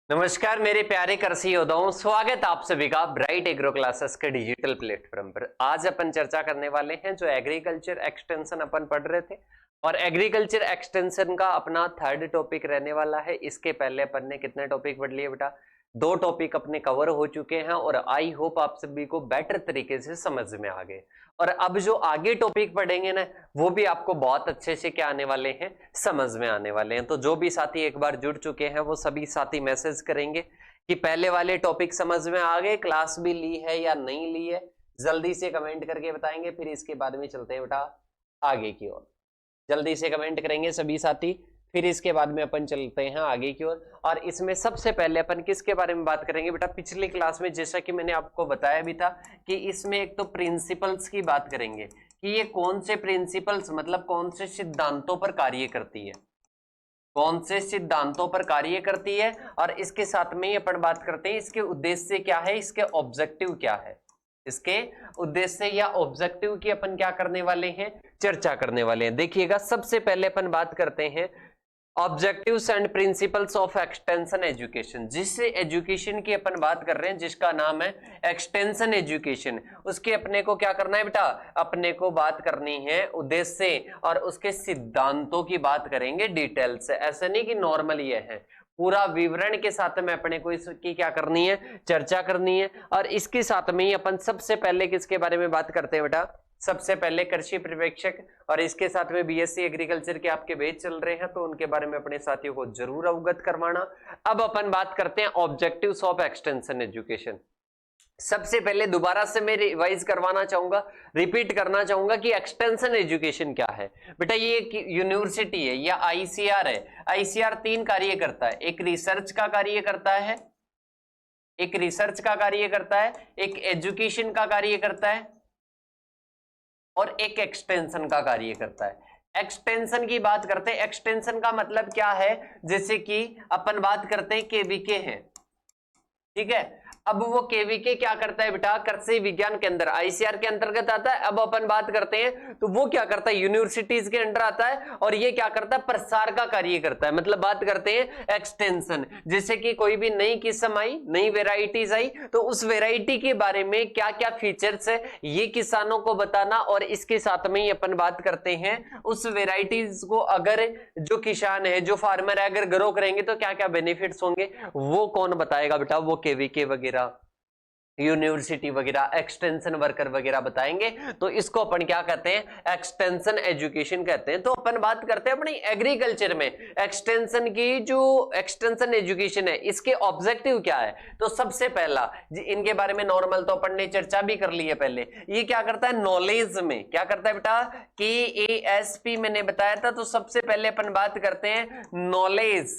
नमस्कार मेरे प्यारे कृषि योद्धाओं, स्वागत आप सभी का ब्राइट एग्रो क्लासेस के डिजिटल प्लेटफॉर्म पर। आज अपन चर्चा करने वाले हैं जो एग्रीकल्चर एक्सटेंशन अपन पढ़ रहे थे और एग्रीकल्चर एक्सटेंशन का अपना थर्ड टॉपिक रहने वाला है। इसके पहले अपन ने कितने टॉपिक पढ़ लिए बेटा? 2 टॉपिक अपने कवर हो चुके हैं और आई होप आप सभी को बेटर तरीके से समझ में आ गए। और अब जो आगे टॉपिक पढ़ेंगे ना, वो भी आपको बहुत अच्छे से क्या आने वाले हैं, समझ में आने वाले हैं। तो जो भी साथी एक बार जुड़ चुके हैं वो सभी साथी मैसेज करेंगे कि पहले वाले टॉपिक समझ में आ गए, क्लास भी ली है या नहीं ली है, जल्दी से कमेंट करके बताएंगे। फिर इसके बाद में चलते हैं बेटा आगे की ओर। जल्दी से कमेंट करेंगे सभी साथी, फिर इसके बाद में अपन चलते हैं आगे की ओर। और इसमें सबसे पहले अपन किसके बारे में बात करेंगे बेटा? पिछली क्लास में जैसा कि मैंने आपको बताया भी था कि इसमें एक तो प्रिंसिपल्स की बात करेंगे कि ये कौन से प्रिंसिपल्स मतलब कौन से सिद्धांतों पर कार्य करती है, कौन से सिद्धांतों पर कार्य करती है। और इसके साथ में ही अपन बात करते हैं इसके उद्देश्य क्या है, इसके ऑब्जेक्टिव क्या है। इसके उद्देश्य या ऑब्जेक्टिव की अपन क्या करने वाले हैं, चर्चा करने वाले हैं। देखिएगा, सबसे पहले अपन बात करते हैं objectives and principles of extension education. जिस एजुकेशन की अपन बात कर रहे हैं जिसका नाम है एक्सटेंशन एजुकेशन, उसके अपने को क्या करना है बेटा? अपने को बात करनी है उद्देश्य और उसके सिद्धांतों की बात करेंगे डिटेल से। ऐसे नहीं कि नॉर्मल ये है, पूरा विवरण के साथ में अपने को इसकी क्या करनी है, चर्चा करनी है। और इसके साथ में ही अपन सबसे पहले किसके बारे में बात करते हैं बेटा? सबसे पहले कृषि पर्यवेक्षक और इसके साथ में बीएससी एग्रीकल्चर के आपके बैच चल रहे हैं, तो उनके बारे में अपने साथियों को जरूर अवगत करवाना। अब अपन बात करते हैं ऑब्जेक्टिव्स ऑफ एक्सटेंशन एजुकेशन। सबसे पहले दोबारा से मैं रिवाइज करवाना चाहूंगा, रिपीट करना चाहूंगा कि एक्सटेंशन एजुकेशन क्या है बेटा। ये एक यूनिवर्सिटी है या आईसीआर है। आईसीआर 3 कार्य करता है, एक रिसर्च का कार्य करता है, एक रिसर्च का कार्य करता है, एक एजुकेशन का कार्य करता है और एक एक्सटेंशन का कार्य करता है। एक्सटेंशन की बात करते हैं, एक्सटेंशन का मतलब क्या है, जैसे कि अपन बात करते हैं केवीके है, ठीक है। अब वो केवीके क्या करता है बेटा? कृषि विज्ञान केंद्र आईसीआर के अंतर्गत आता है। अब अपन बात करते हैं तो वो क्या करता है? यूनिवर्सिटीज के अंडर आता है और ये क्या करता है? प्रसार का कार्य करता है। मतलब बात करते हैं एक्सटेंशन, जैसे कि कोई भी नई किस्म आई, नई वेराइटीज आई, तो उस वेराइटी के बारे में क्या क्या फीचर्स है ये किसानों को बताना। और इसके साथ में ही अपन बात करते हैं उस वेराइटीज को अगर जो किसान है, जो फार्मर है, अगर ग्रो करेंगे तो क्या क्या बेनिफिट्स होंगे, वो कौन बताएगा बेटा? वो केवीके वगैरह, यूनिवर्सिटी वगैरह, एक्सटेंशन वर्कर वगैरह बताएंगे। तो इसको अपन क्या कहते हैं? एक्सटेंशन एजुकेशन कहते हैं। तो अपन बात करते हैं अपनी एग्रीकल्चर में एक्सटेंशन की, जो एक्सटेंशन एजुकेशन है इसके ऑब्जेक्टिव क्या है। तो सबसे पहला इनके बारे में नॉर्मल तो अपन ने चर्चा भी कर ली है पहले। ये क्या करता है? नॉलेज में क्या करता है बेटा? KASP मैंने बताया था। तो सबसे पहले अपन बात करते हैं नॉलेज।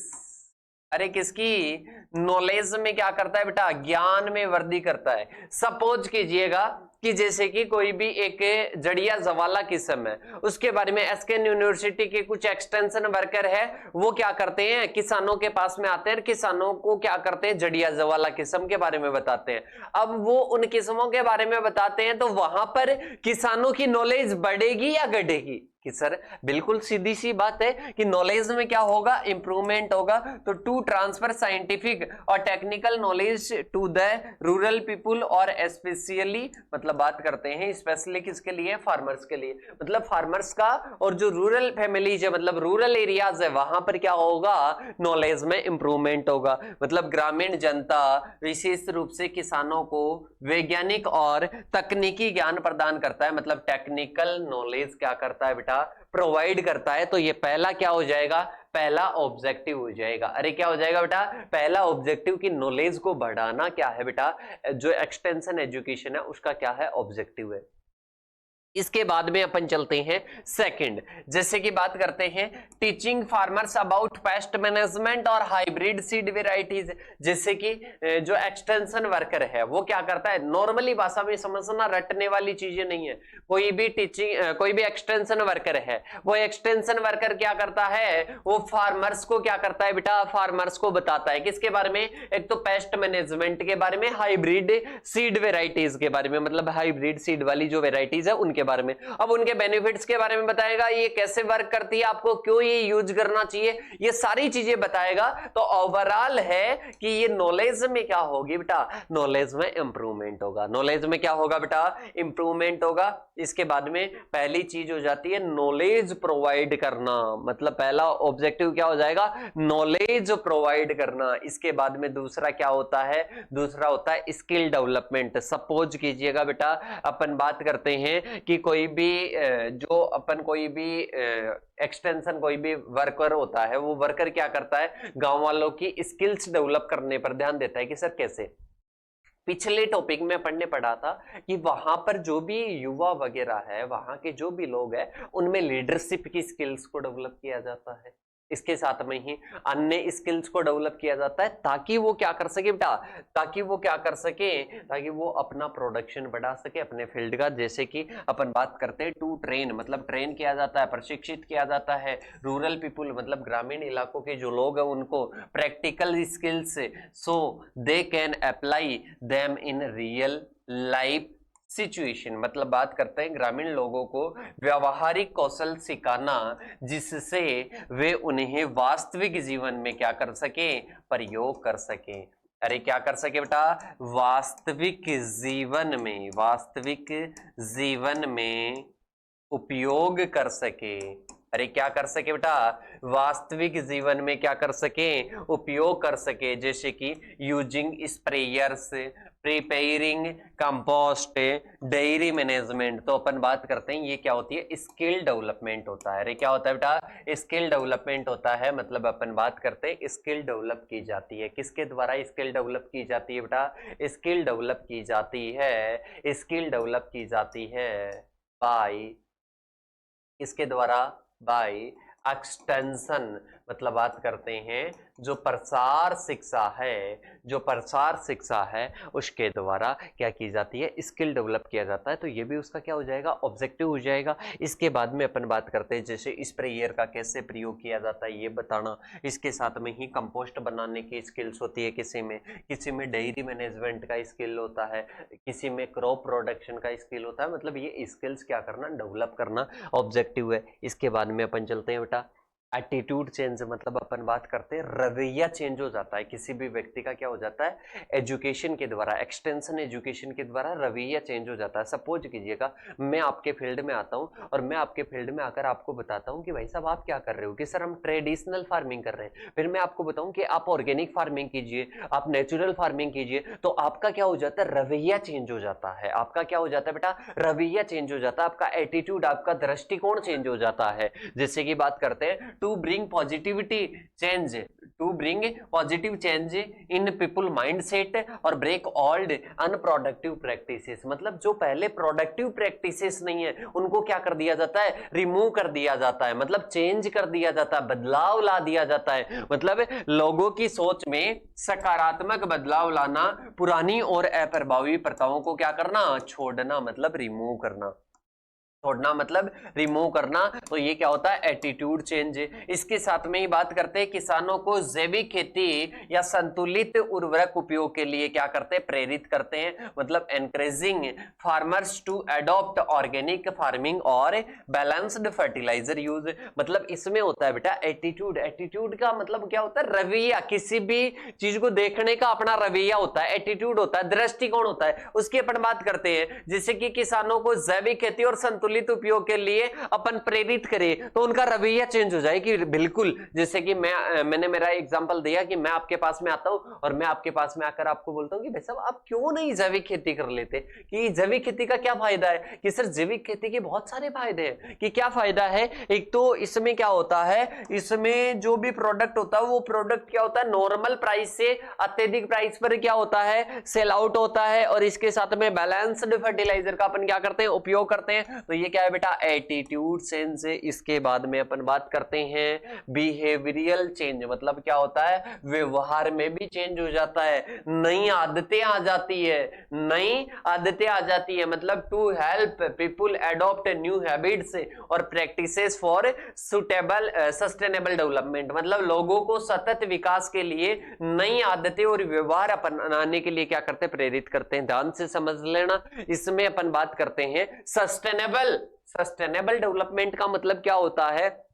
अरे किसकी? नॉलेज में क्या करता है बेटा? ज्ञान में वृद्धि करता है। सपोज कीजिएगा कि जैसे कि कोई भी एक जड़िया जवाला किस्म है, उसके बारे में एसकेन यूनिवर्सिटी के कुछ एक्सटेंशन वर्कर है, वो क्या करते हैं? किसानों के पास में आते हैं, किसानों को क्या करते हैं? जड़िया जवाला किस्म के बारे में बताते हैं। अब वो उन किस्मों के बारे में बताते हैं तो वहां पर किसानों की नॉलेज बढ़ेगी या घटेगी? कि सर बिल्कुल सीधी सी बात है कि नॉलेज में क्या होगा? इंप्रूवमेंट होगा। तो टू ट्रांसफर साइंटिफिक और technical knowledge to the rural people और स्पेशली, मतलब बात करते हैं स्पेशली किसके लिए? फार्मर्स के लिए। मतलब फार्मर्स का और जो रूरल फैमिलीज है, मतलब रूरल एरियाज है, वहां पर क्या होगा? नॉलेज में इंप्रूवमेंट होगा। मतलब ग्रामीण जनता विशेष रूप से किसानों को वैज्ञानिक और तकनीकी ज्ञान प्रदान करता है। मतलब टेक्निकल नॉलेज क्या करता है बेटा? प्रोवाइड करता है। तो ये पहला क्या हो जाएगा? पहला ऑब्जेक्टिव हो जाएगा। अरे क्या हो जाएगा बेटा? पहला ऑब्जेक्टिव की नॉलेज को बढ़ाना क्या है बेटा? जो एक्सटेंशन एजुकेशन है उसका क्या है? ऑब्जेक्टिव है। इसके बाद में अपन चलते हैं सेकंड, जैसे कि बात करते हैं teaching farmers about pest management और हाइब्रिड सीड वेराइटीज। जैसे कि जो एक्सटेंशन वर्कर है वो क्या करता है? नॉर्मली भाषा में समझना, रटने वाली चीजें नहीं है। कोई भी कोई भी एक्सटेंशन वर्कर है, वो एक्सटेंशन वर्कर क्या करता है? वो फार्मर्स को क्या करता है बेटा? फार्मर्स को बताता है किसके बारे में? एक तो पेस्ट मैनेजमेंट के बारे में, हाइब्रिड सीड वेराइटीज के बारे में, मतलब हाइब्रिड सीड वाली जो वेराइटीज है उनके बारे में। अब उनके बेनिफिट्स के बारे में बताएगा, ये कैसे वर्क करती है, आपको क्यों ये यूज करना चाहिए, ये सारी चीजें बताएगा। तो ओवरऑल है कि ये नॉलेज में क्या होगी बेटा, नॉलेज में इंप्रूवमेंट होगा। नॉलेज में क्या होगा बेटा, इंप्रूवमेंट होगा। इसके बाद में पहली चीज हो जाती है नॉलेज प्रोवाइड करना, मतलब पहला ऑब्जेक्टिव क्या हो जाएगा, नॉलेज प्रोवाइड करना। इसके बाद में दूसरा क्या होता है, दूसरा होता है स्किल डेवलपमेंट। सपोज कीजिएगा बेटा अपन बात करते हैं कि कोई भी एक्सटेंशन कोई भी वर्कर होता है, वो वर्कर क्या करता है, गांव वालों की स्किल्स डेवलप करने पर ध्यान देता है कि सर कैसे। पिछले टॉपिक में अपन ने पढ़ा था कि वहां पर जो भी युवा वगैरह है, वहां के जो भी लोग हैं, उनमें लीडरशिप की स्किल्स को डेवलप किया जाता है। इसके साथ में ही अन्य स्किल्स को डेवलप किया जाता है ताकि वो क्या कर सके बेटा, ताकि वो अपना प्रोडक्शन बढ़ा सके अपने फील्ड का। जैसे कि अपन बात करते हैं टू ट्रेन, मतलब ट्रेन किया जाता है, प्रशिक्षित किया जाता है रूरल पीपुल, मतलब ग्रामीण इलाकों के जो लोग हैं उनको practical skills, so they can apply them in real life situation. मतलब बात करते हैं ग्रामीण लोगों को व्यवहारिक कौशल सिखाना, जिससे वे उन्हें वास्तविक जीवन में क्या कर सके, प्रयोग कर सके। अरे क्या कर सके बेटा, वास्तविक जीवन में उपयोग कर सके। अरे क्या कर सके बेटा, वास्तविक जीवन में क्या कर सके, उपयोग कर सके। जैसे कि using sprayers, preparing compost, dairy management. तो अपन बात करते हैं ये क्या होती है, स्किल डेवलपमेंट होता है। अरे क्या होता है बेटा, स्किल डेवलपमेंट होता है। मतलब अपन बात करते हैं स्किल डेवलप की जाती है, किसके द्वारा स्किल डेवलप की जाती है बेटा, स्किल डेवलप की जाती है बाय, इसके द्वारा बाय एक्सटेंशन। मतलब बात करते हैं जो प्रसार शिक्षा है उसके द्वारा क्या की जाती है, स्किल डेवलप किया जाता है। तो ये भी उसका क्या हो जाएगा, ऑब्जेक्टिव हो जाएगा। इसके बाद में अपन बात करते हैं जैसे स्प्रेयर का कैसे प्रयोग किया जाता है ये बताना। इसके साथ में ही कंपोस्ट बनाने की स्किल्स होती है, किसी में डेयरी मैनेजमेंट का स्किल होता है, किसी में क्रॉप प्रोडक्शन का स्किल होता है। मतलब ये स्किल्स क्या करना, डेवलप करना ऑब्जेक्टिव है। इसके बाद में अपन चलते हैं बेटा एटीट्यूड चेंज। मतलब अपन बात करते हैं रवैया चेंज हो जाता है किसी भी व्यक्ति का, क्या हो जाता है, एजुकेशन के द्वारा, एक्सटेंशन एजुकेशन के द्वारा रवैया चेंज हो जाता है। सपोज कीजिएगा मैं आपके फील्ड में आता हूं और मैं आपके फील्ड में आकर आपको बताता हूं कि भाई साहब आप क्या कर रहे हो, कि सर हम ट्रेडिशनल फार्मिंग कर रहे हैं। फिर मैं आपको बताऊं कि आप ऑर्गेनिक फार्मिंग कीजिए, आप नेचुरल फार्मिंग कीजिए। तो आपका क्या हो जाता है, रवैया चेंज हो जाता है। आपका क्या हो जाता है बेटा, रवैया चेंज हो जाता है, आपका एटीट्यूड, आपका दृष्टिकोण चेंज हो जाता है। जैसे कि बात करते हैं to bring positive change in people mindset और break old unproductive practices। मतलब जो पहले प्रोडक्टिव प्रैक्टिसेस नहीं है उनको क्या कर दिया जाता है, रिमूव कर दिया जाता है, मतलब चेंज कर दिया जाता है, बदलाव ला दिया जाता है। मतलब लोगों की सोच में सकारात्मक बदलाव लाना, पुरानी और अप्रभावी प्रथाओं को क्या करना, छोड़ना, मतलब रिमूव करना। मतलब रिमूव करना। तो ये क्या होता है, एटीट्यूड चेंज। इसके साथ में ही बात करते हैं किसानों को जैविक खेती या संतुलित उर्वरक उपयोग के लिए क्या करते हैं, प्रेरित करते हैं। मतलब encouraging farmers to adopt organic farming और बैलेंस्ड फर्टिलाइजर यूज। मतलब इसमें होता है बेटा एटीट्यूड। एटीट्यूड का मतलब क्या होता है, रवैया, किसी भी चीज को देखने का अपना रवैया होता है, एटीट्यूड होता है, दृष्टिकोण होता है, उसकी अपन बात करते हैं। जैसे कि किसानों को जैविक खेती और संतुलित उपयोग के लिए अपन प्रेरित करें तो उनका रवैया चेंज हो जाए कि बिल्कुल, जैसे कि मैंने मेरा एग्जांपल दिया कि मैं आपके पास में आता हूं और मैं आपके पास में आकर आपको बोलता हूं कि भाई साहब आप क्यों नहीं जैविक खेती कर लेते, कि जैविक खेती का क्या फायदा है, कि सर जैविक खेती के बहुत सारे फायदे हैं। कि क्या फायदा है, एक तो इसमें क्या होता है, इसमें जो भी प्रोडक्ट होता है वो प्रोडक्ट क्या होता है, नॉर्मल प्राइस से अत्यधिक प्राइस पर क्या होता है, सेल आउट होता है। और इसके साथ में बैलेंस्ड फर्टिलाइजर का अपन क्या करते हैं, उपयोग करते हैं। तो ये क्या है बेटा, एटीट्यूड चेंज। इसके बाद में अपन बात करते हैं बिहेवियरल चेंज। मतलब क्या होता है, व्यवहार में भी चेंज हो जाता है, नई आदतें आ जाती है। मतलब to help people adopt new habits और practices for suitable sustainable development. मतलब लोगों को सतत विकास के लिए नई आदतें और व्यवहार अपनाने के लिए क्या करते हैं, प्रेरित करते हैं। ध्यान से समझ लेना, इसमें अपन बात करते हैं सस्टेनेबल सस्टेनेबल डेवलपमेंट का मतलब क्या होता है,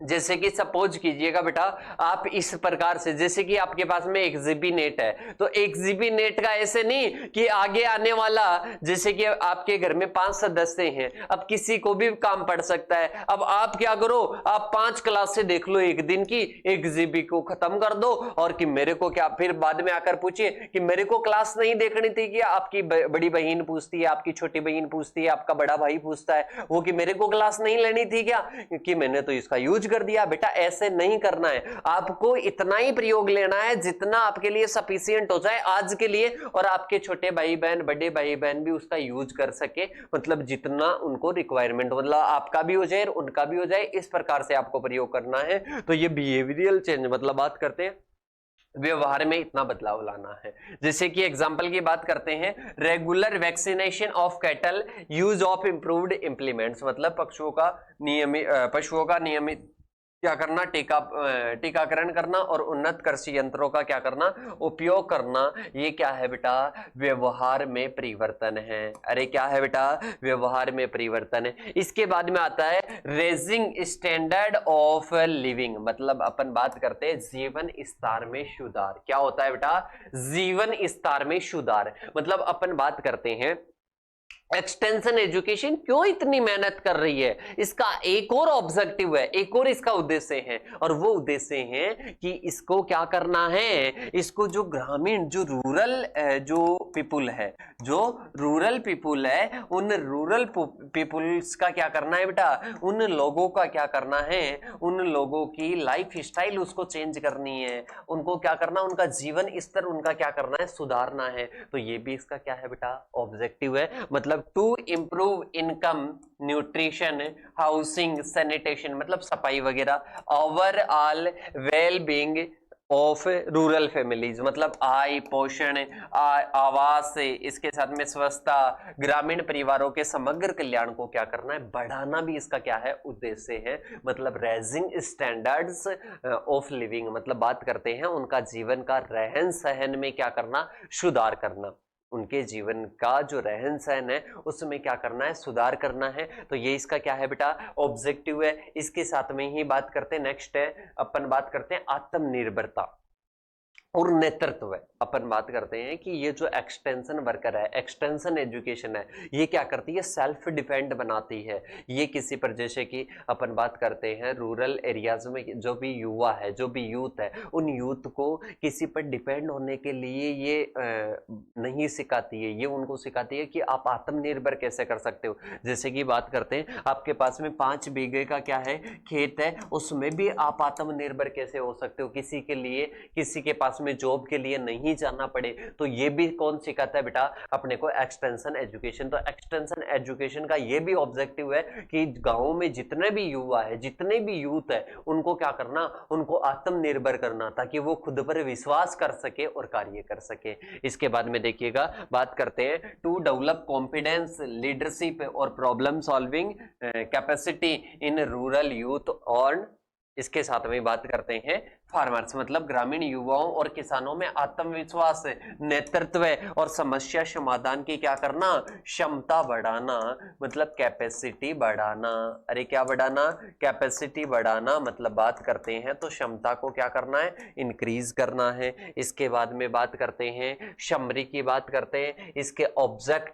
जैसे कि सपोज कीजिएगा बेटा, आप इस प्रकार से, जैसे कि आपके पास में 1 GB नेट है, तो 1 GB नेट का ऐसे नहीं कि आगे आने वाला, जैसे कि आपके घर में 5 सदस्य हैं, अब किसी को भी काम पड़ सकता है। अब आप क्या करो, आप 5 क्लासें देख लो एक दिन की, 1 GB को खत्म कर दो, और कि मेरे को क्या, फिर बाद में आकर पूछिए कि मेरे को क्लास नहीं देखनी थी क्या? आपकी बड़ी बहन पूछती है, आपकी छोटी बहन पूछती है, आपका बड़ा भाई पूछता है वो कि मेरे को क्लास नहीं लेनी थी क्या, क्योंकि मैंने तो इसका यूज कर दिया। बेटा ऐसे नहीं करना है, आपको इतना ही प्रयोग लेना है जितना आपके लिए सफिशिएंट हो जाए आज के लिए, और आपके छोटे भाई बहन, बड़े भाई बहन भी उसका यूज कर सके, मतलब जितना उनको रिक्वायरमेंट, मतलब आपका भी हो जाए उनका भी हो जाए, इस प्रकार से आपको प्रयोग करना है। तो ये बिहेवियरल चेंज, मतलब बात करते हैं व्यवहार में इतना बदलाव लाना है। जैसे कि एग्जांपल की बात करते हैं, regular vaccination of cattle, use of improved implements, मतलब पशुओं का नियमित क्या करना, टीकाकरण करना, और उन्नत कृषि यंत्रों का क्या करना, उपयोग करना। ये क्या है बेटा, व्यवहार में परिवर्तन है। अरे क्या है बेटा, व्यवहार में परिवर्तन है। इसके बाद में आता है रेजिंग स्टैंडर्ड ऑफ लिविंग, मतलब अपन बात करते हैं जीवन स्तर में सुधार। क्या होता है बेटा, जीवन स्तर में सुधार, मतलब अपन बात करते हैं एक्सटेंशन एजुकेशन क्यों इतनी मेहनत कर रही है, इसका एक और ऑब्जेक्टिव है, एक और इसका उद्देश्य है, और वो उद्देश्य है कि इसको क्या करना है, इसको जो ग्रामीण, जो रूरल जो पीपुल है, जो रूरल पीपुल है, उन रूरल पीपुल्स का क्या करना है बेटा, उन लोगों का क्या करना है, उन लोगों की लाइफ स्टाइल उसको चेंज करनी है, उनको क्या करना, उनका जीवन स्तर उनका क्या करना है, सुधारना है। तो ये भी इसका क्या है बेटा, ऑब्जेक्टिव है। मतलब to improve income, nutrition, housing, sanitation, मतलब सफाई वगैरह, overall well being of rural families, मतलब आय, पोषण, आवास, इसके साथ में स्वच्छता, ग्रामीण परिवारों के समग्र कल्याण को क्या करना है, बढ़ाना भी इसका क्या है, उद्देश्य है। मतलब रेजिंग स्टैंडर्ड्स ऑफ लिविंग, मतलब बात करते हैं उनका जीवन का रहन सहन में क्या करना, सुधार करना, उनके जीवन का जो रहन सहन है उसमें क्या करना है, सुधार करना है। तो ये इसका क्या है बेटा, ऑब्जेक्टिव है। इसके साथ में ही बात करते हैं, नेक्स्ट है अपन बात करते हैं आत्मनिर्भरता और नेतृत्व है। अपन बात करते हैं कि ये जो एक्सटेंशन वर्कर है, एक्सटेंशन एजुकेशन है, ये क्या करती है, सेल्फ डिपेंड बनाती है। ये किसी पर, जैसे कि अपन बात करते हैं रूरल एरियाज में जो भी युवा है, जो भी यूथ है, उन यूथ को किसी पर डिपेंड होने के लिए ये नहीं सिखाती है, ये उनको सिखाती है कि आप आत्मनिर्भर कैसे कर सकते हो। जैसे कि बात करते हैं आपके पास में 5 बीघे का क्या है, खेत है, उसमें भी आप आत्मनिर्भर कैसे हो सकते हो, किसी के लिए, किसी के पास में जॉब के लिए नहीं जाना पड़े। तो ये भी कौन सिखाता है बेटा, अपने को एक्सटेंशन एजुकेशन। तो एक्सटेंशन एजुकेशन का ये भी ऑब्जेक्टिव है कि गांव में जितने भी युवा है, जितने भी यूथ है, उनको क्या करना, उनको आत्मनिर्भर करना, ताकि वो खुद पर विश्वास कर सके और कार्य कर सके। इसके बाद में देखिएगा, बात करते हैं टू डेवलप कॉन्फिडेंस, लीडरशिप और problem solving capacity in rural youth, और इसके साथ में बात करते हैं फार्मर्स, मतलब ग्रामीण युवाओं और किसानों में आत्मविश्वास, नेतृत्व और समस्या समाधान की क्या करना, क्षमता बढ़ाना, मतलब कैपेसिटी बढ़ाना। अरे क्या बढ़ाना, कैपेसिटी बढ़ाना, मतलब बात करते हैं तो क्षमता को क्या करना है, इंक्रीज करना है। इसके बाद में बात करते हैं समरी की बात करते हैं, इसके ऑब्जेक्ट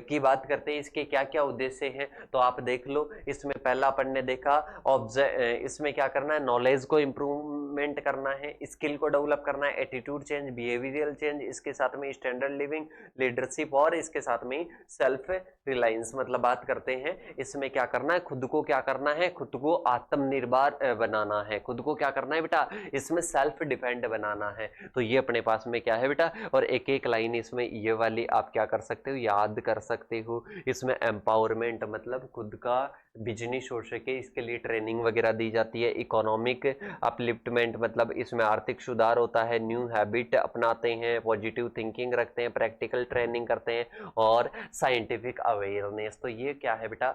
की बात करते हैं, इसके क्या क्या उद्देश्य हैं। तो आप देख लो, इसमें पहला अपन ने देखा इसमें क्या करना है, नॉलेज को इंप्रूवमेंट करना है, स्किल को डेवलप करना है, एटीट्यूड चेंज, बिहेवियरल चेंज, इसके साथ में स्टैंडर्ड लिविंग, लीडरशिप, और इसके साथ में सेल्फ रिलायंस। मतलब बात करते हैं इसमें क्या करना है, खुद को क्या करना है, खुद को आत्मनिर्भर बनाना है, खुद को क्या करना है बेटा, इसमें सेल्फ डिपेंड बनाना है। तो ये अपने पास में क्या है बेटा, और एक एक लाइन इसमें ये वाली आप क्या कर सकते हो, याद कर सकते हो। इसमें एम्पावरमेंट, मतलब खुद का बिजनेस हो सके, इसके लिए ट्रेनिंग वगैरह दी जाती है। इकोनॉमिक अपलिफ्टमेंट, मतलब इसमें आर्थिक सुधार होता है। न्यू हैबिट अपनाते हैं, पॉजिटिव थिंकिंग रखते हैं, प्रैक्टिकल ट्रेनिंग करते हैं, और साइंटिफिक अवेयरनेस। तो ये क्या है बेटा,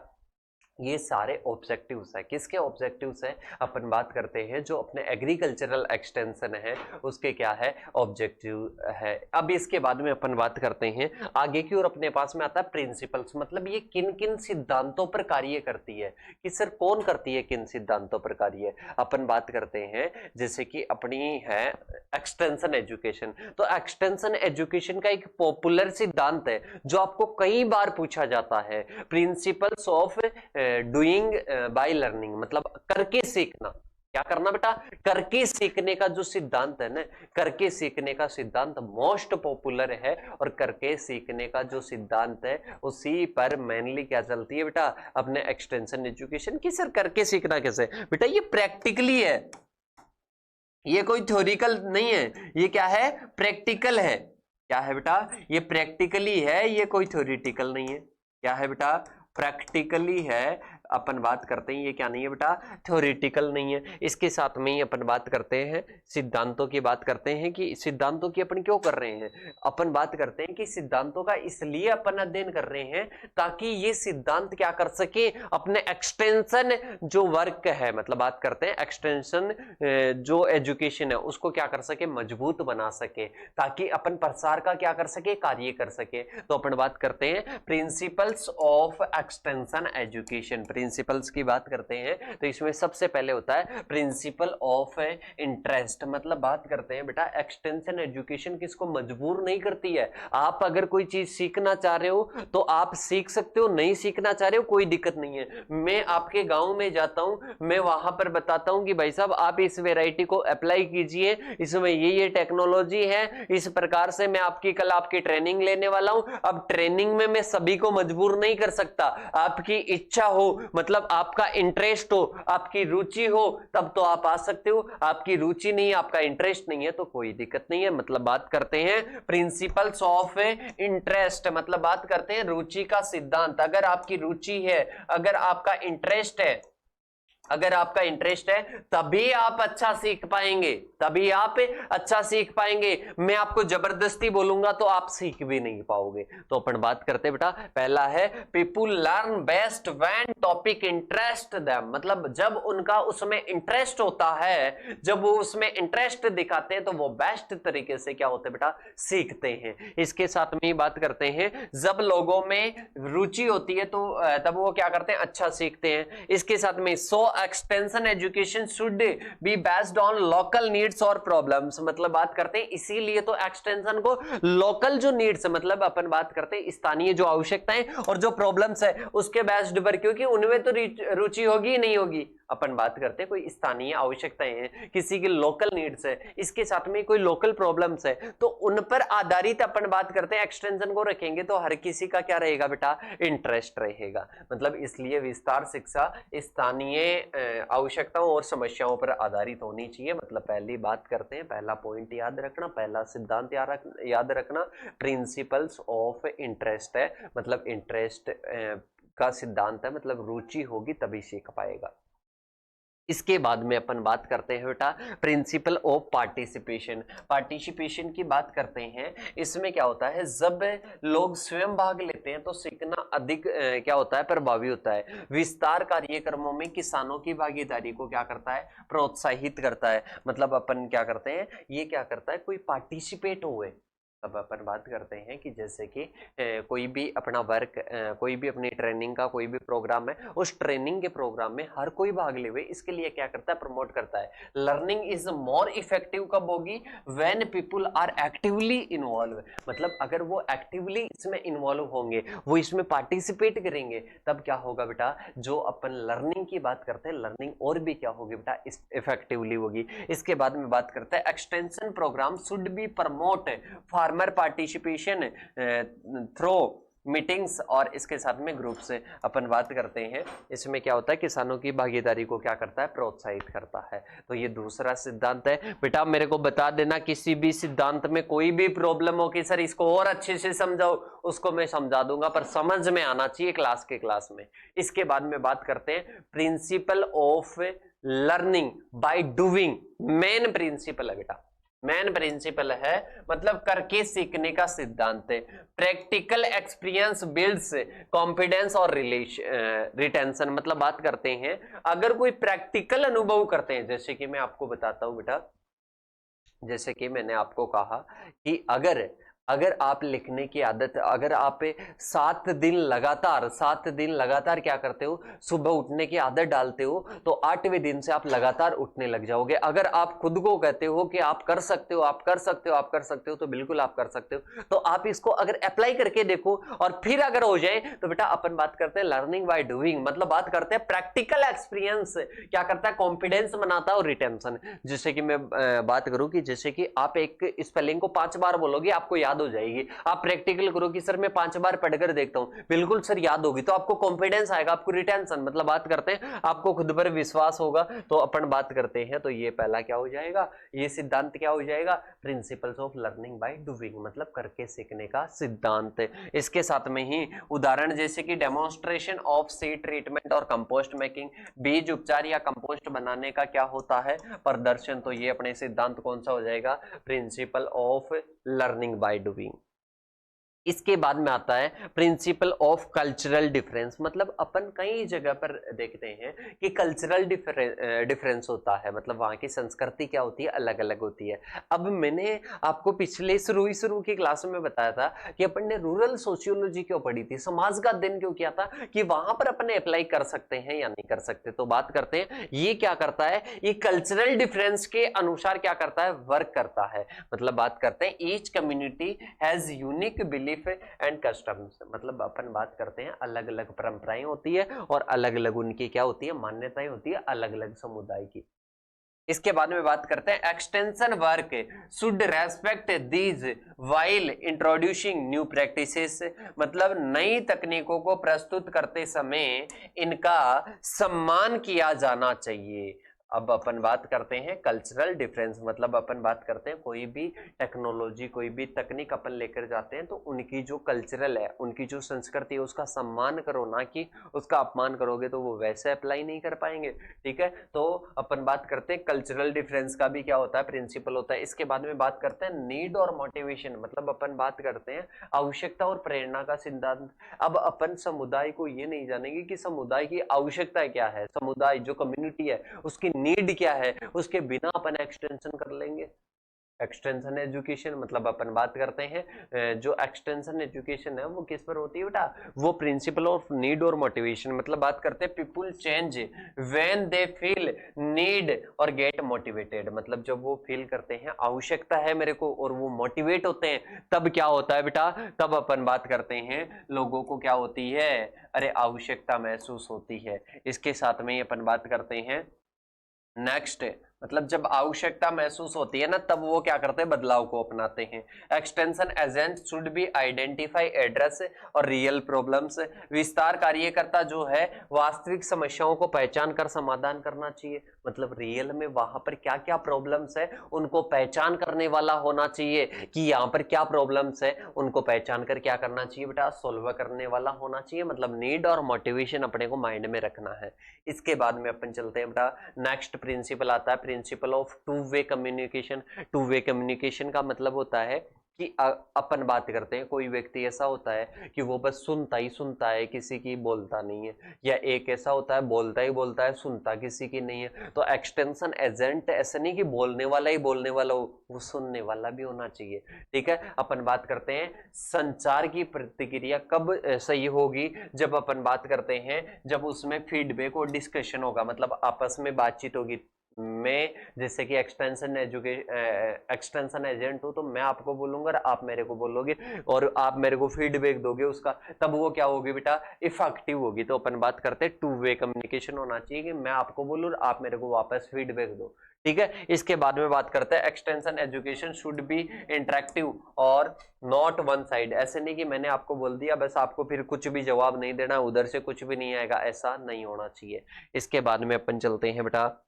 ये सारे ऑब्जेक्टिव्स है। किसके ऑब्जेक्टिव्स है? अपन बात करते हैं जो अपने एग्रीकल्चरल एक्सटेंशन है उसके क्या है, ऑब्जेक्टिव है। अब इसके बाद में अपन बात करते हैं आगे की ओर, अपने पास में आता है प्रिंसिपल्स, मतलब ये किन किन सिद्धांतों पर कार्य करती है, कि सर कौन करती है, किन सिद्धांतों पर कार्य। अपन बात करते हैं जैसे कि अपनी है एक्सटेंशन एजुकेशन। तो एक्सटेंशन एजुकेशन का एक पॉपुलर सिद्धांत है जो आपको कई बार पूछा जाता है, principles of doing by learning, मतलब करके सीखना। क्या करना बेटा? करके सीखने का जो सिद्धांत है ना, करके सीखने का सिद्धांत मोस्ट पॉपुलर है, और करके सीखने का जो सिद्धांत है उसी पर मेनली क्या चलती है बेटा, अपने एक्सटेंशन एजुकेशन की। सर करके सीखना कैसे? बेटा ये प्रैक्टिकली है, ये कोई थ्योरिकल नहीं है, ये क्या है, प्रैक्टिकल है। क्या है बेटा? ये प्रैक्टिकली है, ये कोई थ्योरिटिकल नहीं है। क्या है बेटा? प्रैक्टिकली है। अपन बात करते हैं ये क्या नहीं है बेटा, थ्योरेटिकल नहीं है। इसके साथ में ही अपन बात करते हैं सिद्धांतों की, बात करते हैं कि सिद्धांतों की अपन क्यों कर रहे हैं। अपन बात करते हैं कि सिद्धांतों का इसलिए अपन अध्ययन कर रहे हैं ताकि ये सिद्धांत क्या कर सके, अपने एक्सटेंशन जो वर्क है, मतलब बात करते हैं एक्सटेंशन जो एजुकेशन है उसको क्या कर सके, मजबूत बना सके, ताकि अपन प्रसार का क्या कर सके, कार्य कर सके। तो अपन बात करते हैं principles of extension education. Principles की बात करते हैं तो इसमें सबसे पहले होता है प्रिंसिपल ऑफ इंटरेस्ट, मतलब बात करते हैं बेटा एक्सटेंशन एजुकेशन किसको मजबूर नहीं करती है। आप अगर कोई चीज सीखना चाह रहे हो तो आप सीख सकते हो, नहीं सीखना चाह रहे हो कोई दिक्कत नहीं है। मैं आपके गांव में जाता हूं, मैं वहां पर बताता हूं कि भाई साहब आप इस वेराइटी को अप्लाई कीजिए, इसमें ये टेक्नोलॉजी है, इस प्रकार से मैं आपकी कल आपकी ट्रेनिंग लेने वाला हूं। अब ट्रेनिंग में मैं सभी को मजबूर नहीं कर सकता, आपकी इच्छा हो, मतलब आपका इंटरेस्ट हो, आपकी रुचि हो, तब तो आप आ सकते हो। आपकी रुचि नहीं है, आपका इंटरेस्ट नहीं है तो कोई दिक्कत नहीं है। मतलब बात करते हैं प्रिंसिपल्स ऑफ इंटरेस्ट, मतलब बात करते हैं रुचि का सिद्धांत। अगर आपकी रुचि है, अगर आपका इंटरेस्ट है, अगर आपका इंटरेस्ट है तभी आप अच्छा सीख पाएंगे, तभी आप अच्छा सीख पाएंगे। मैं आपको जबरदस्ती बोलूंगा तो आप सीख भी नहीं पाओगे। तो अपन बात करते बेटा, पहला है people learn best when topic interest them, मतलब जब उनका उसमें इंटरेस्ट होता है, जब वो उसमें इंटरेस्ट दिखाते हैं तो वो बेस्ट तरीके से क्या होते बेटा, सीखते हैं। इसके साथ में ही बात करते हैं जब लोगों में रुचि होती है तो तब वो क्या करते हैं, अच्छा सीखते हैं। इसके साथ में so extension education should be based on local needs और प्रॉब्लम्स, मतलब बात करते हैं इसीलिए तो एक्सटेंशन को लोकल जो नीड्स, मतलब अपन बात करते हैं स्थानीय जो आवश्यकताएं और जो प्रॉब्लम्स है उसके बेस्ड पर, क्योंकि उनमें तो रुचि होगी ही नहीं होगी। अपन बात करते हैं कोई स्थानीय आवश्यकताएं हैं, किसी की लोकल नीड्स है, इसके साथ में कोई लोकल प्रॉब्लम्स है, तो उन पर आधारित अपन बात करते हैं एक्सटेंशन को रखेंगे तो हर किसी का क्या रहेगा बेटा, इंटरेस्ट रहेगा। मतलब इसलिए विस्तार शिक्षा स्थानीय आवश्यकताओं और समस्याओं पर आधारित होनी चाहिए। मतलब पहली बात करते हैं, पहला पॉइंट याद रखना, पहला सिद्धांत याद रखना, प्रिंसिपल्स ऑफ इंटरेस्ट है, मतलब इंटरेस्ट का सिद्धांत है, मतलब रुचि होगी तभी सीख पाएगा। इसके बाद में अपन बात करते हैं बेटा प्रिंसिपल ऑफ पार्टिसिपेशन। पार्टिसिपेशन की बात करते हैं, इसमें क्या होता है, जब लोग स्वयं भाग लेते हैं तो सीखना अधिक क्या होता है, प्रभावी होता है। विस्तार कार्यक्रमों में किसानों की भागीदारी को क्या करता है, प्रोत्साहित करता है। मतलब अपन क्या करते हैं, ये क्या करता है, कोई पार्टिसिपेट हुए। अब अपन बात करते हैं कि जैसे कि कोई भी अपना वर्क, कोई भी अपनी ट्रेनिंग का कोई भी प्रोग्राम है, उस ट्रेनिंग के प्रोग्राम में हर कोई भाग ले हुए, इसके लिए क्या करता है, प्रमोट करता है। लर्निंग इज मोर इफेक्टिव कब होगी, when people are actively involve, मतलब अगर वो एक्टिवली इसमें इन्वॉल्व होंगे, वो इसमें पार्टिसिपेट करेंगे, तब क्या होगा बेटा, जो अपन लर्निंग की बात करते हैं, लर्निंग और भी क्या होगी बेटा, इफेक्टिवली होगी। इसके बाद में बात करते हैं extension programme should be promote farmer participation through meetings और इसके साथ में ग्रुप से। अपन बात करते हैं इसमें क्या होता है, किसानों की भागीदारी को क्या करता है, प्रोत्साहित करता है। तो ये दूसरा सिद्धांत है। बेटा मेरे को बता देना किसी भी सिद्धांत में कोई भी प्रॉब्लम हो कि सर इसको और अच्छे से समझाओ, उसको मैं समझा दूंगा, पर समझ में आना चाहिए क्लास में। इसके बाद में बात करते हैं principle of learning by doing. Main principle है बेटा, मेन प्रिंसिपल है, मतलब करके सीखने का सिद्धांत है। प्रैक्टिकल एक्सपीरियंस बिल्ड्स कॉन्फिडेंस और रिटेंशन, मतलब बात करते हैं अगर कोई प्रैक्टिकल अनुभव करते हैं, जैसे कि मैं आपको बताता हूं बेटा, जैसे कि मैंने आपको कहा कि अगर अगर आप लिखने की आदत, अगर आप 7 दिन लगातार क्या करते हो, सुबह उठने की आदत डालते हो, तो 8वें दिन से आप लगातार उठने लग जाओगे। अगर आप खुद को कहते हो कि आप कर सकते हो, आप कर सकते हो, आप कर सकते हो, तो बिल्कुल आप कर सकते हो। तो आप इसको अगर अप्लाई करके देखो और फिर अगर हो जाए तो बेटा अपन बात करते हैं लर्निंग बाय डूइंग, मतलब बात करते हैं प्रैक्टिकल एक्सपीरियंस क्या करता है, कॉन्फिडेंस बनाता है और रिटेंशन। जैसे कि मैं बात करूं कि जैसे कि आप एक स्पेलिंग को 5 बार बोलोगे आपको याद हो जाएगी। आप प्रैक्टिकल करो कि सर मैं 5 बार पढ़कर देखता हूं, बिल्कुल सर याद होगी, तो आपको कॉन्फिडेंस आएगा, आपको रिटेंशन, मतलब बात करते हैं आपको खुद पर विश्वास होगा। तो अपन बात करते हैं, तो ये पहला क्या हो जाएगा, ये सिद्धांत क्या हो जाएगा, principles of learning by doing, मतलब करके सीखने का सिद्धांत। इसके साथ में ही उदाहरण जैसे कि डेमोन्स्ट्रेशन ऑफ सीड ट्रीटमेंट और कंपोस्ट मेकिंग, बीज उपचार या कंपोस्ट बनाने का क्या होता है, प्रदर्शन। तो ये अपने सिद्धांत कौन सा हो जाएगा, principal of learning by doing. इसके बाद में आता है प्रिंसिपल ऑफ कल्चरल डिफरेंस, मतलब अपन कई जगह पर देखते हैं कि कल्चरल डिफरेंस होता है, मतलब वहां की संस्कृति क्या होती है, अलग अलग होती है। अब मैंने आपको पिछले शुरू की क्लास में बताया था कि अपन ने रूरल सोशियोलॉजी क्यों पढ़ी थी, समाज का अध्ययन क्यों किया था, कि वहां पर अपन अप्लाई कर सकते हैं या नहीं कर सकते। तो बात करते हैं ये क्या करता है, ये कल्चरल डिफरेंस के अनुसार क्या करता है, वर्क करता है। मतलब बात करते हैं each community has unique belief and customs, मतलब अपन बात करते हैं अलग अलग परंपराएं होती है और अलग अलग उनकी क्या होती है, मान्यताएं होती है अलग अलग समुदाय की। इसके बाद में बात करते हैं extension work should respect these while introducing new practices, मतलब नई तकनीकों को प्रस्तुत करते समय इनका सम्मान किया जाना चाहिए। अब अपन बात करते हैं कल्चरल डिफरेंस, मतलब अपन बात करते हैं कोई भी टेक्नोलॉजी, कोई भी तकनीक अपन लेकर जाते हैं तो उनकी जो कल्चरल है, उनकी जो संस्कृति है उसका सम्मान करो, ना कि उसका अपमान करोगे तो वो वैसे अप्लाई नहीं कर पाएंगे। ठीक है, तो अपन बात करते हैं कल्चरल डिफरेंस का भी क्या होता है, प्रिंसिपल होता है। इसके बाद में बात करते हैं नीड और मोटिवेशन, मतलब अपन बात करते हैं आवश्यकता और प्रेरणा का सिद्धांत। अब अपन समुदाय को ये नहीं जानेंगे कि समुदाय की आवश्यकता क्या है, समुदाय जो कम्युनिटी है उसकी नीड क्या है, उसके बिना अपन एक्सटेंशन कर लेंगे। एक्सटेंशन एजुकेशन, मतलब अपन बात करते हैं जो एक्सटेंशन एजुकेशन है वो किस पर होती है बेटा, वो प्रिंसिपल ऑफ नीड और मोटिवेशन, मतलब बात करते हैं people change when they feel need और गेट मोटिवेटेड, मतलब जब वो फील करते हैं आवश्यकता है मेरे को और वो मोटिवेट होते हैं तब क्या होता है बेटा, तब अपन बात करते हैं लोगों को क्या होती है, अरे आवश्यकता महसूस होती है। इसके साथ में अपन बात करते हैं नेक्स्ट, मतलब जब आवश्यकता महसूस होती है ना तब वो क्या करते हैं, बदलाव को अपनाते हैं। Extension agent should be identify address और रियल प्रॉब्लम्स, विस्तार कार्यकर्ता जो है वास्तविक समस्याओं को पहचान कर समाधान करना चाहिए, मतलब रियल में वहां पर क्या क्या प्रॉब्लम्स है उनको पहचान करने वाला होना चाहिए, कि यहाँ पर क्या प्रॉब्लम्स है उनको पहचान कर क्या करना चाहिए बेटा, सोल्व करने वाला होना चाहिए, मतलब नीड और मोटिवेशन अपने को माइंड में रखना है। इसके बाद में अपन चलते हैं बेटा, नेक्स्ट प्रिंसिपल आता है principle of two way communication. Two way communication का मतलब होता है कि अपन बात करते हैं कोई व्यक्ति ऐसा होता है कि वो बस सुनता ही सुनता है, किसी की बोलता नहीं है, या एक ऐसा होता है बोलता ही बोलता है, सुनता किसी की नहीं है। तो एक्सटेंशन एजेंट ऐसा नहीं कि बोलने वाला ही बोलने वाला हो, वो सुनने वाला भी होना चाहिए। ठीक है, अपन बात करते हैं संचार की प्रतिक्रिया कब सही होगी, जब अपन बात करते हैं जब उसमें फीडबैक और डिस्कशन होगा, मतलब आपस में बातचीत होगी। मैं जैसे कि एक्सटेंशन एजेंट हूं तो मैं आपको बोलूंगा और आप मेरे को बोलोगे और आप मेरे को फीडबैक दोगे उसका, तब वो क्या होगी बेटा, इफेक्टिव होगी। तो अपन बात करते हैं टू वे कम्युनिकेशन होना चाहिए कि मैं आपको बोलूं और आप मेरे को वापस फीडबैक दो। ठीक है, इसके बाद में बात करते हैं extension education should B interactive और नॉट वन साइड, ऐसे नहीं कि मैंने आपको बोल दिया बस आपको फिर कुछ भी जवाब नहीं देना, उधर से कुछ भी नहीं आएगा, ऐसा नहीं होना चाहिए। इसके बाद में अपन चलते हैं बेटा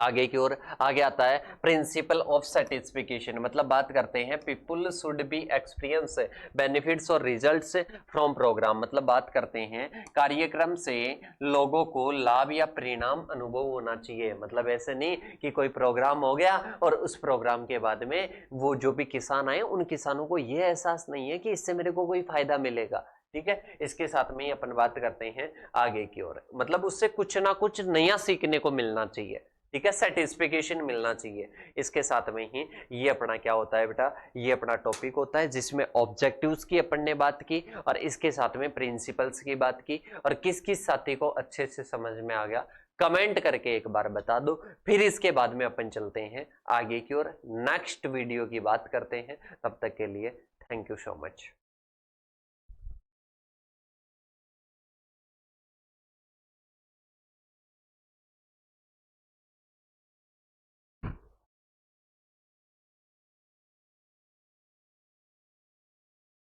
आगे की ओर आगे आता है प्रिंसिपल ऑफ सेटिस्फिकेशन, मतलब बात करते हैं people should be experience benefits और रिजल्ट्स फ्रॉम प्रोग्राम, मतलब बात करते हैं कार्यक्रम से लोगों को लाभ या परिणाम अनुभव होना चाहिए। मतलब ऐसे नहीं कि कोई प्रोग्राम हो गया और उस प्रोग्राम के बाद में वो जो भी किसान आए उन किसानों को ये एहसास नहीं है कि इससे मेरे को कोई फायदा मिलेगा। ठीक है, इसके साथ में ही अपन बात करते हैं आगे की ओर, मतलब उससे कुछ ना कुछ नया सीखने को मिलना चाहिए। ठीक है, सेटिस्फिकेशन मिलना चाहिए। इसके साथ में ही ये अपना क्या होता है बेटा, ये अपना टॉपिक होता है जिसमें ऑब्जेक्टिव्स की अपन ने बात की और इसके साथ में प्रिंसिपल्स की बात की। और किस किस साथी को अच्छे से समझ में आ गया कमेंट करके एक बार बता दो। फिर इसके बाद में अपन चलते हैं आगे की ओर, नेक्स्ट वीडियो की बात करते हैं। तब तक के लिए थैंक यू सो मच।